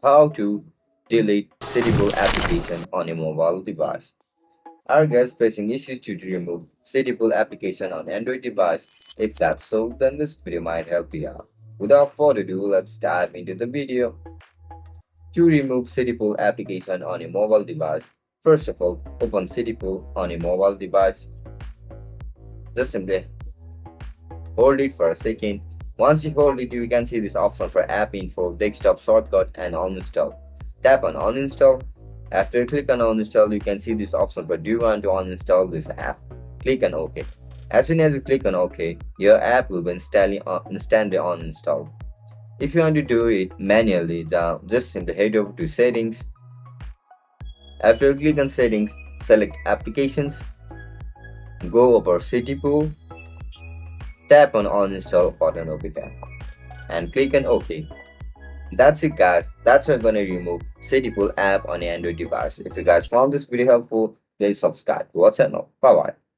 How to delete Citypool application on a mobile device. Are guys facing issues to remove Citypool application on Android device? If that's so, then this video might help you out. Without further ado, let's dive into the video. To remove Citypool application on a mobile device, first of all, open Citypool on a mobile device. Just simply hold it for a second. Once you hold it, you can see this option for app info, desktop shortcut, and uninstall. Tap on uninstall. After you click on uninstall, you can see this option for do you want to uninstall this app. Click on OK. As soon as you click on OK, your app will be instantly uninstalled. If you want to do it manually, just simply head over to settings. After you click on settings, select applications, go over Citypool, tap on uninstall button over there and click on OK. That's it guys, that's how you're gonna remove Citypool app on your Android device. If you guys found this video helpful, please subscribe to our channel. Bye bye.